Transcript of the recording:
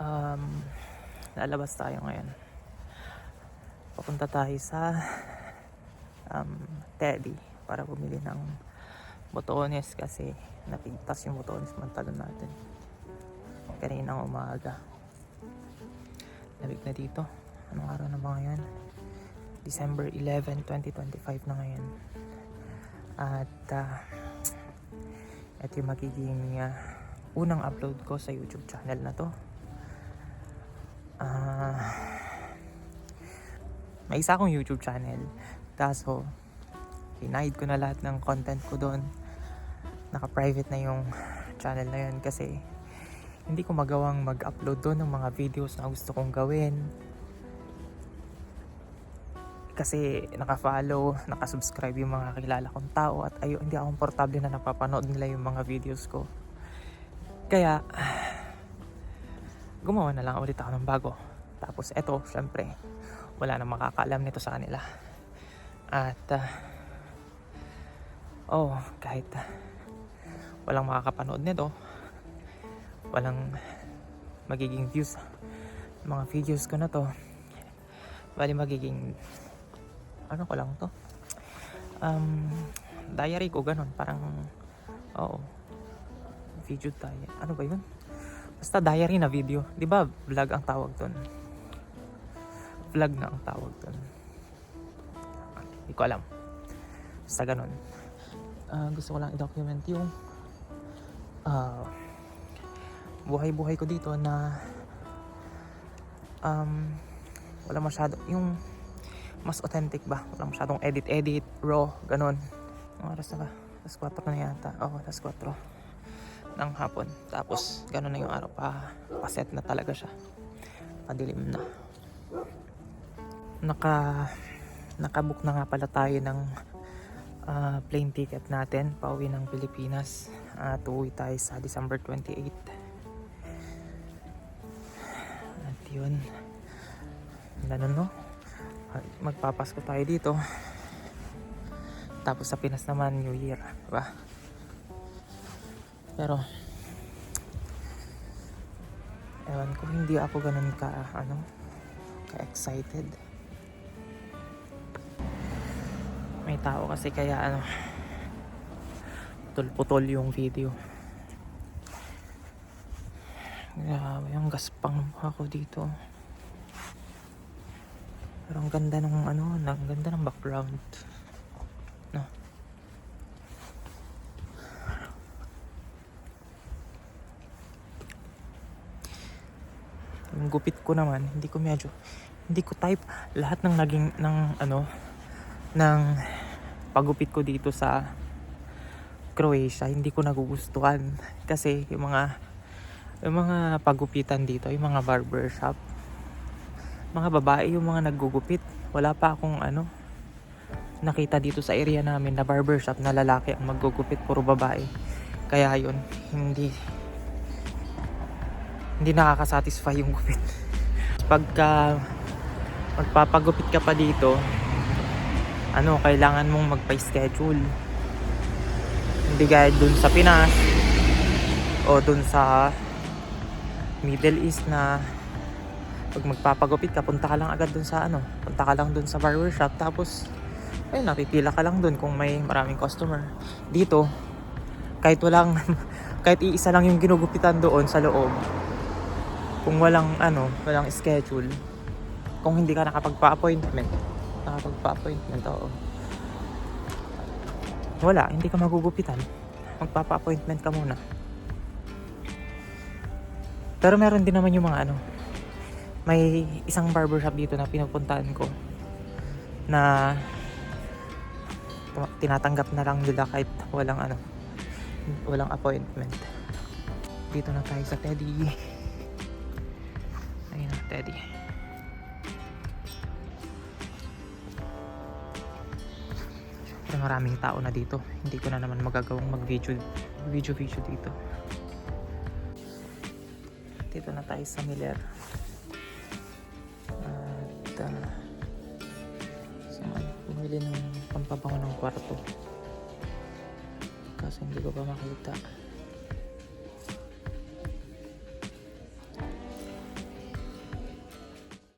um, lalabas tayo ngayon. Papunta tayo sa Teddy para bumili ng botones kasi napigtas yung botones mantalon natin kaninang umaga. Labig na dito. Anong araw na ba ngayon? December 11, 2025 na ngayon. At ito yung magiging unang upload ko sa YouTube channel na to. May isa akong YouTube channel, kaso hinahid ko na lahat ng content ko doon. Naka-private na yung channel na yun kasi hindi ko magawang mag-upload doon ng mga videos na gusto kong gawin. Kasi naka-follow, naka-subscribe yung mga kilala kong tao at hindi ako komportable na napapanood nila yung mga videos ko. Kaya gumawa na lang ulit ako ng bago. Tapos eto, syempre, wala nang makakaalam nito sa kanila. At kahit walang makakapanood nito, walang magiging views mga videos ko na to, bali magiging ano ko lang to, diary ko, ganun, parang video diary, ano ba yun, basta diary na video, di ba vlog ang tawag doon, vlog na ang tawag doon, hindi ko alam, basta ganun. Gusto ko lang i-document yung buhay-buhay ko dito na wala masyado, yung mas authentic ba, wala masyadong edit raw, ganun. Ang oras na ba? Alas 4 na yata. Alas 4 ng hapon. Tapos ganun na yung araw, pa-set na talaga siya, padilim na. Nakabook na nga pala tayo ng plane ticket natin pauwi ng Pilipinas. Uuwi tayo sa December 28. At yun, ganun, no? Magpapasko tayo dito, tapos sa Pinas naman New Year, diba? Pero ewan ko, hindi ako ganun ka-excited. May tao kasi kaya putol-putol yung video. Grabe yung gaspang mukha ko dito. Pero ang ganda ng ang ganda ng background, no? Yung gupit ko naman, hindi ko type lahat ng ng pagupit ko dito sa Croatia. Hindi ko nagugustuhan kasi yung mga pagupitan dito, yung mga barbershop, mga babae yung mga naggugupit. Wala pa akong nakita dito sa area namin na barbershop na lalaki ang maggugupit, puro babae. Kaya yun, hindi nakakasatisfy yung gupit. Pagka magpapagupit ka pa dito, kailangan mong magpa-schedule. Hindi gaya dun sa Pinas o dun sa Middle East na pag magpapagupit ka, punta ka lang agad dun sa punta ka lang dun sa barbershop, tapos napipila ka lang dun kung may maraming customer. Dito, kahit iisa lang yung ginugupitan doon sa loob, kung walang schedule, kung hindi ka nakapagpa-appointment, wala, hindi ka magugupitan. Magpapa-appointment ka muna. Pero meron din naman yung mga may isang barbershop dito na pinupuntahan ko na tinatanggap na lang nila kahit walang appointment. Dito na tayo sa Teddy. Ayun na, Teddy. Pero maraming tao na dito. Hindi ko na naman magagawang mag-video dito. Dito na tayo sa Miller. At bumili ng pampabango ng kwarto. Kasi hindi ko pa makita.